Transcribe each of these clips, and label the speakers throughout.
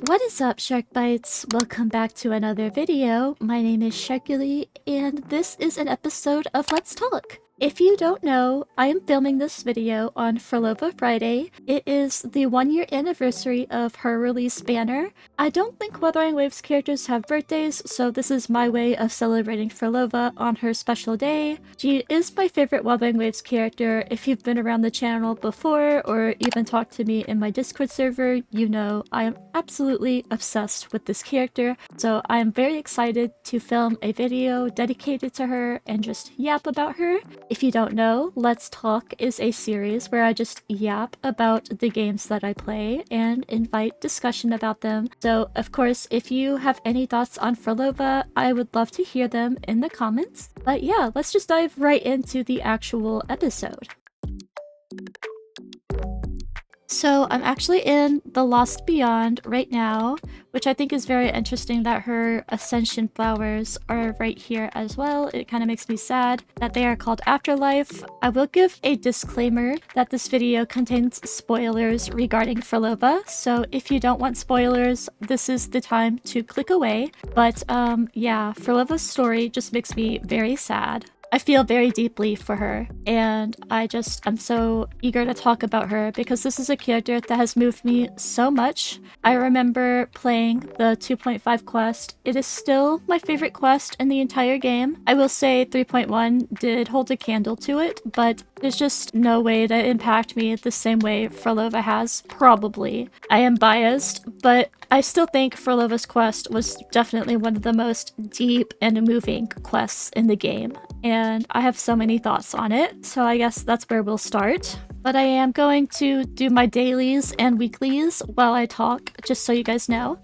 Speaker 1: What is up, Shark Bites? Welcome back to another video. My name is Sharkily, and this is an episode of Let's Talk. If you don't know, I am filming this video on Phrolova Friday. It is the 1-year anniversary of her release banner. I don't think Wuthering Waves characters have birthdays, so this is my way of celebrating Phrolova on her special day. She is my favorite Wuthering Waves character. If you've been around the channel before or even talked to me in my Discord server, you know I am absolutely obsessed with this character. So I am very excited to film a video dedicated to her and just yap about her. If you don't know, Let's Talk is a series where I just yap about the games that I play and invite discussion about them. So, of course, if you have any thoughts on Phrolova, I would love to hear them in the comments. But yeah, let's just dive right into the actual episode. So I'm actually in the Lost Beyond right now, which I think is very interesting that her ascension flowers are right here as well. It kind of makes me sad that they are called Afterlife. I will give a disclaimer that this video contains spoilers regarding Phrolova, so if you don't want spoilers, this is the time to click away. But yeah, Phrolova's story just makes me very sad. I feel very deeply for her, and I'm so eager to talk about her because this is a character that has moved me so much. I remember playing the 2.5 quest. It is still my favorite quest in the entire game. I will say 3.1 did hold a candle to it, but there's just no way to impact me the same way Phrolova has, probably. I am biased, but I still think Phrolova's quest was definitely one of the most deep and moving quests in the game. And I have so many thoughts on it, so I guess that's where we'll start. But I am going to do my dailies and weeklies while I talk, just so you guys know.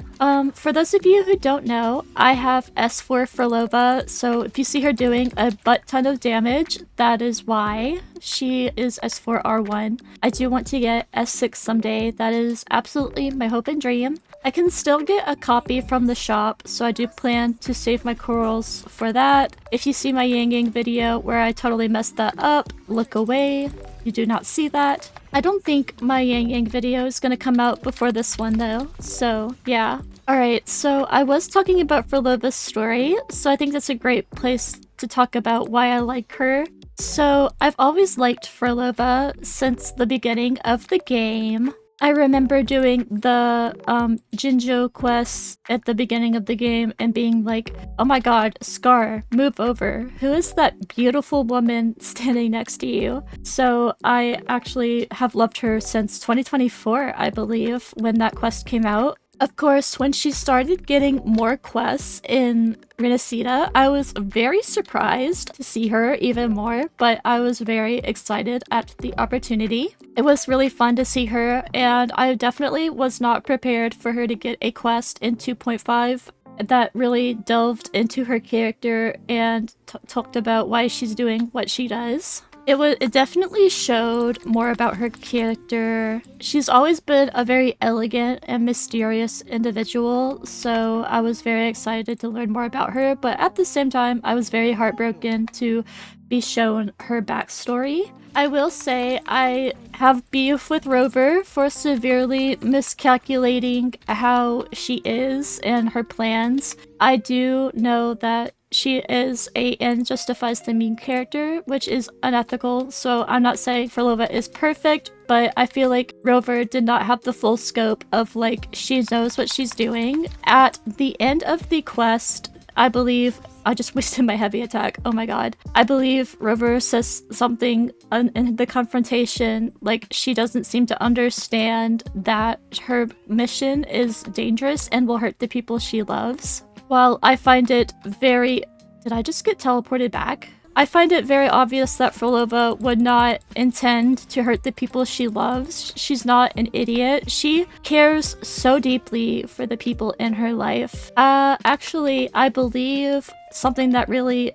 Speaker 1: For those of you who don't know, I have S4 Phrolova, so if you see her doing a butt ton of damage, that is why. She is S4 R1. I do want to get S6 someday. That is absolutely my hope and dream. I can still get a copy from the shop, so I do plan to save my corals for that. If you see my Yang Yang video where I totally messed that up, look away. You do not see that. I don't think my Yang Yang video is gonna come out before this one though, so yeah. Alright, so I was talking about Phrolova's story, so I think that's a great place to talk about why I like her. So I've always liked Phrolova since the beginning of the game. I remember doing the Jinjo quests at the beginning of the game and being like, oh my god, Scar, move over. Who is that beautiful woman standing next to you? So I actually have loved her since 2024, I believe, when that quest came out. Of course, when she started getting more quests in Renacida, I was very surprised to see her even more, but I was very excited at the opportunity. It was really fun to see her, and I definitely was not prepared for her to get a quest in 2.5 that really delved into her character and talked about why she's doing what she does. It definitely showed more about her character. She's always been a very elegant and mysterious individual, so I was very excited to learn more about her, but at the same time, I was very heartbroken to be shown her backstory. I will say I have beef with Rover for severely miscalculating how she is and her plans. I do know that she is a end justifies the mean character, which is unethical, so I'm not saying Phrolova is perfect, but I feel like Rover did not have the full scope of, like, she knows what she's doing. At the end of the quest, I believe I just wasted my heavy attack. Oh my god. I believe Rover says something in the confrontation, like she doesn't seem to understand that her mission is dangerous and will hurt the people she loves. While I find it very... Did I just get teleported back? I find it very obvious that Phrolova would not intend to hurt the people she loves. She's not an idiot. She cares so deeply for the people in her life. Actually, I believe something that really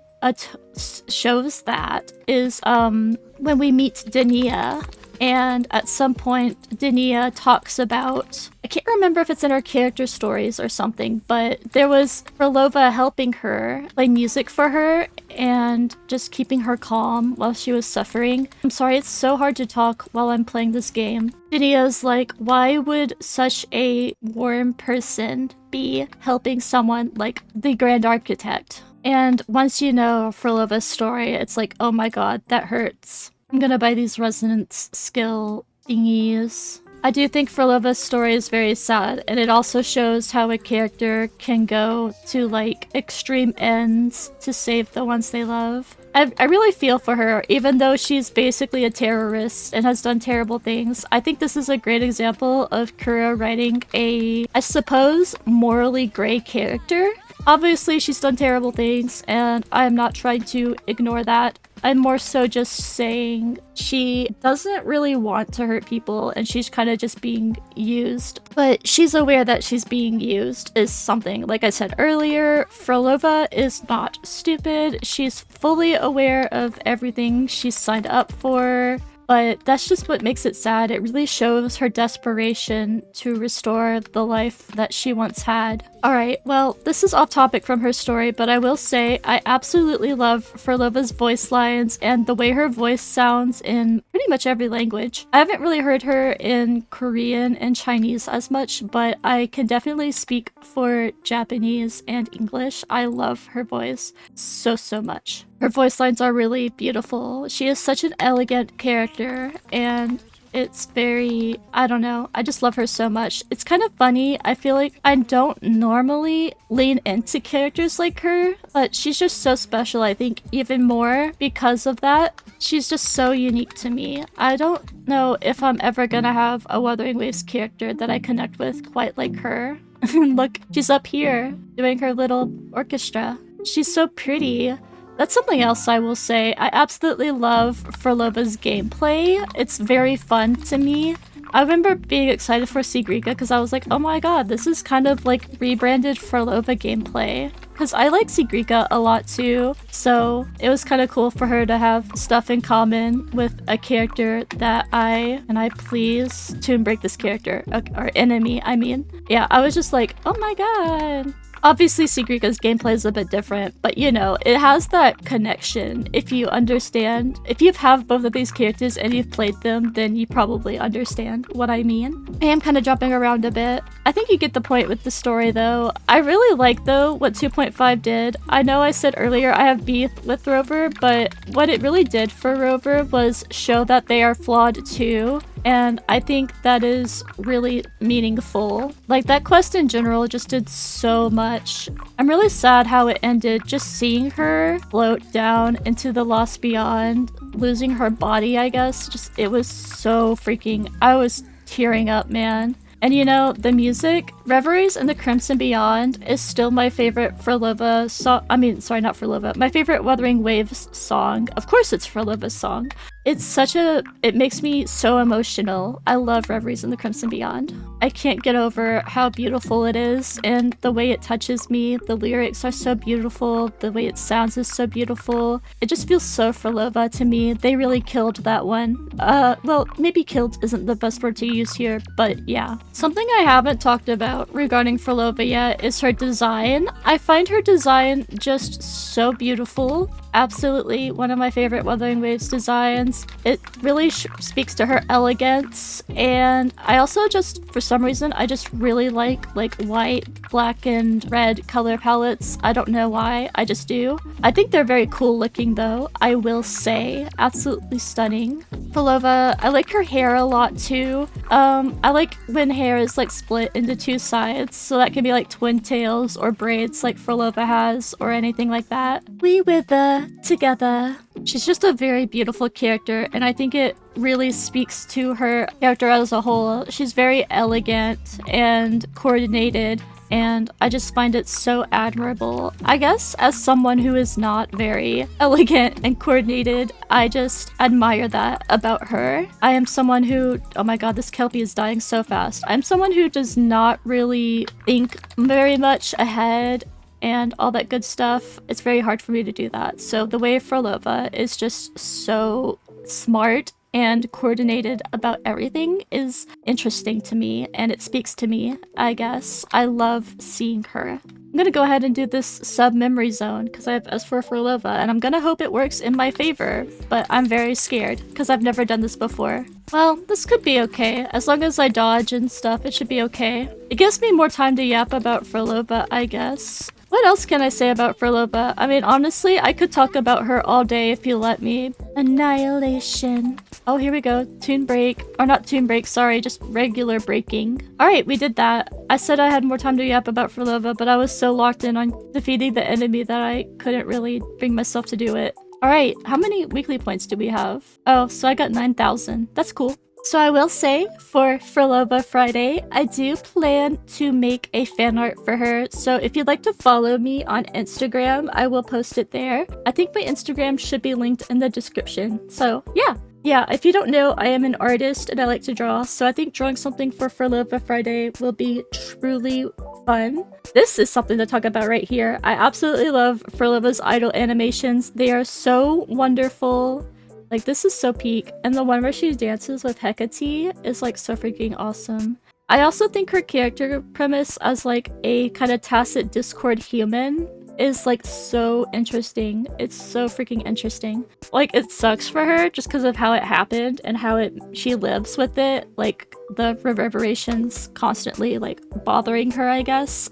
Speaker 1: shows that is when we meet Dania. And at some point, Dania talks about, I can't remember if it's in her character stories or something, but there was Phrolova helping her play music for her and just keeping her calm while she was suffering. I'm sorry, it's so hard to talk while I'm playing this game. Dania's like, why would such a warm person be helping someone like the Grand Architect? And once you know Frolova's story, it's like, oh my god, that hurts. I'm gonna buy these resonance skill thingies. I do think Frolova's story is very sad, and it also shows how a character can go to like extreme ends to save the ones they love. I really feel for her, even though she's basically a terrorist and has done terrible things. I think this is a great example of Kura writing a, I suppose, morally gray character. Obviously, she's done terrible things, and I'm not trying to ignore that. I'm more so just saying she doesn't really want to hurt people and she's kind of just being used. But she's aware that she's being used is something. Like I said earlier, Frolova is not stupid. She's fully aware of everything she's signed up for. But that's just what makes it sad. It really shows her desperation to restore the life that she once had. Alright, well, this is off topic from her story, but I will say I absolutely love Frolova's voice lines and the way her voice sounds in pretty much every language. I haven't really heard her in Korean and Chinese as much, but I can definitely speak for Japanese and English. I love her voice so much. Her voice lines are really beautiful. She is such an elegant character, and it's very, I don't know, I just love her so much. It's kind of funny, I feel like I don't normally lean into characters like her, but she's just so special, I think, even more because of that. She's just so unique to me. I don't know if I'm ever gonna have a Wuthering Waves character that I connect with quite like her. Look, she's up here doing her little orchestra. She's so pretty. That's something else I will say. I absolutely love Frolova's gameplay. It's very fun to me. I remember being excited for Sigrika because I was like, oh my god, this is kind of like rebranded Frolova gameplay. Because I like Sigrika a lot too, so it was kind of cool for her to have stuff in common with a character that can I please tune break this character, or enemy, I mean. Yeah, I was just like, oh my god. Obviously, Sigrika's gameplay is a bit different, but you know, it has that connection. If you understand, if you have both of these characters and you've played them, then you probably understand what I mean. I am kind of jumping around a bit. I think you get the point with the story though. I really like though what 2.5 did. I know I said earlier I have beef with Rover, but what it really did for Rover was show that they are flawed too. And I think that is really meaningful. Like, that quest in general just did so much. I'm really sad how it ended, just seeing her float down into the Lost Beyond, losing her body, I guess. Just, it was so freaking... I was tearing up, man. And you know, the music, Reveries in the Crimson Beyond is still my favorite Frolova song. I mean, sorry, not Frolova. My favorite Wuthering Waves song. Of course it's Frolova's song. It's such a... it makes me so emotional. I love Reveries in the Crimson Beyond. I can't get over how beautiful it is and the way it touches me. The lyrics are so beautiful. The way it sounds is so beautiful. It just feels so Frolova to me. They really killed that one. Well, maybe killed isn't the best word to use here, but yeah. Something I haven't talked about regarding Frolova yet is her design. I find her design just so beautiful. Absolutely one of my favorite Wuthering Waves designs. It really speaks to her elegance, and I also just, for some reason, I just really like white, black, and red color palettes. I don't know why, I just do. I think they're very cool looking though, I will say. Absolutely stunning. Frolova, I like her hair a lot too. I like when hair is like split into two sides, so that can be like twin tails or braids like Frolova has, or anything like that. We wither together. She's just a very beautiful character, and I think it really speaks to her character as a whole. She's very elegant and coordinated, and I just find it so admirable. I guess as someone who is not very elegant and coordinated, I just admire that about her. I am someone who... oh my god, this Kelpie is dying so fast. I'm someone who does not really think very much ahead and all that good stuff. It's very hard for me to do that. So the way Frolova is just so smart and coordinated about everything is interesting to me, and it speaks to me, I guess. I love seeing her. I'm gonna go ahead and do this sub-memory zone because I have S4 phrolova, and I'm gonna hope it works in my favor, but I'm very scared because I've never done this before. Well, this could be okay. As long as I dodge and stuff, it should be okay. It gives me more time to yap about phrolova, I guess. What else can I say about phrolova? I mean, honestly, I could talk about her all day if you let me. Annihilation. Oh, here we go. Toon break. Or not toon break, sorry, just regular breaking. Alright, we did that. I said I had more time to yap about phrolova, but I was so locked in on defeating the enemy that I couldn't really bring myself to do it. Alright, how many weekly points do we have? Oh, so I got 9,000. That's cool. So I will say, for Phrolova Friday, I do plan to make a fan art for her, so if you'd like to follow me on Instagram, I will post it there. I think my Instagram should be linked in the description, so yeah. Yeah, if you don't know, I am an artist and I like to draw, so I think drawing something for Phrolova Friday will be truly fun. This is something to talk about right here. I absolutely love Phrolova's idol animations. They are so wonderful. Like, this is so peak, and the one where she dances with Hecate is like so freaking awesome. I also think her character premise as like a kind of tacit Discord human is like so interesting. It's so freaking interesting. Like, it sucks for her just because of how it happened and how she lives with it, like the reverberations constantly like bothering her, I guess.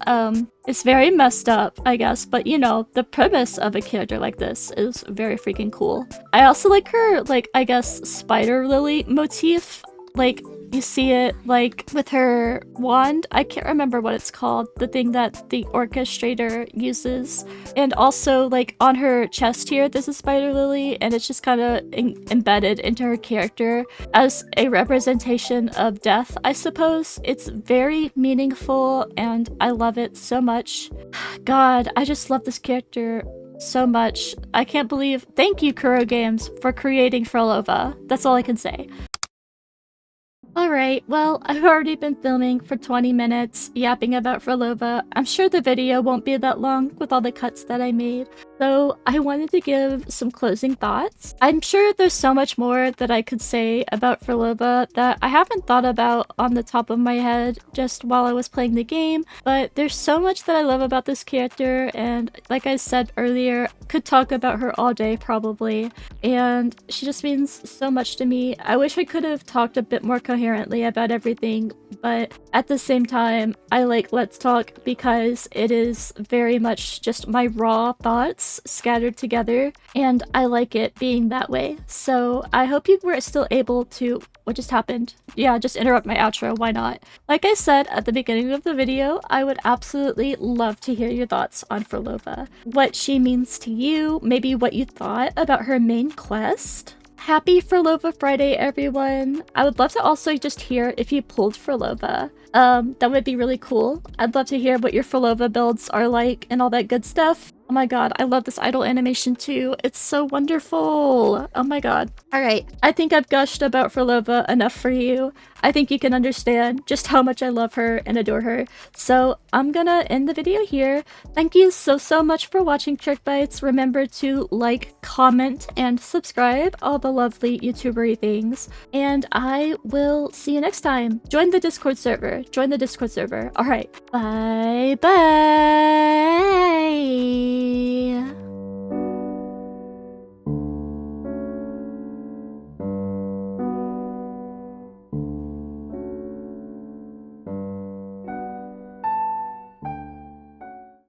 Speaker 1: It's very messed up, I guess, but you know, the premise of a character like this is very freaking cool. I also like her, like, I guess, spider lily motif. Like, you see it, like, with her wand. I can't remember what it's called. The thing that the orchestrator uses. And also, like, on her chest here, there's a spider lily, and it's just kind of embedded into her character as a representation of death, I suppose. It's very meaningful, and I love it so much. God, I just love this character so much. I can't believe— thank you, Kuro Games, for creating Phrolova. That's all I can say. Alright, well, I've already been filming for 20 minutes, yapping about Phrolova. I'm sure the video won't be that long with all the cuts that I made, so I wanted to give some closing thoughts. I'm sure there's so much more that I could say about Phrolova that I haven't thought about on the top of my head just while I was playing the game, but there's so much that I love about this character, and like I said earlier, could talk about her all day probably, and she just means so much to me. I wish I could have talked a bit more coherently about everything, but at the same time, I like Let's Talk because it is very much just my raw thoughts scattered together, and I like it being that way. So I hope you were still able to— what just happened? Yeah, just interrupt my outro, why not? Like I said at the beginning of the video, I would absolutely love to hear your thoughts on Phrolova. What she means to you, maybe what you thought about her main quest. Happy Phrolova Friday, everyone! I would love to also just hear if you pulled Phrolova. That would be really cool. I'd love to hear what your Phrolova builds are like and all that good stuff. Oh my god, I love this idol animation too. It's so wonderful. Oh my god. Alright, I think I've gushed about Phrolova enough for you. I think you can understand just how much I love her and adore her. So I'm gonna end the video here. Thank you so much for watching Trick Bites. Remember to like, comment, and subscribe. All the lovely YouTubery things. And I will see you next time. Join the Discord server. Join the Discord server. Alright. Bye bye.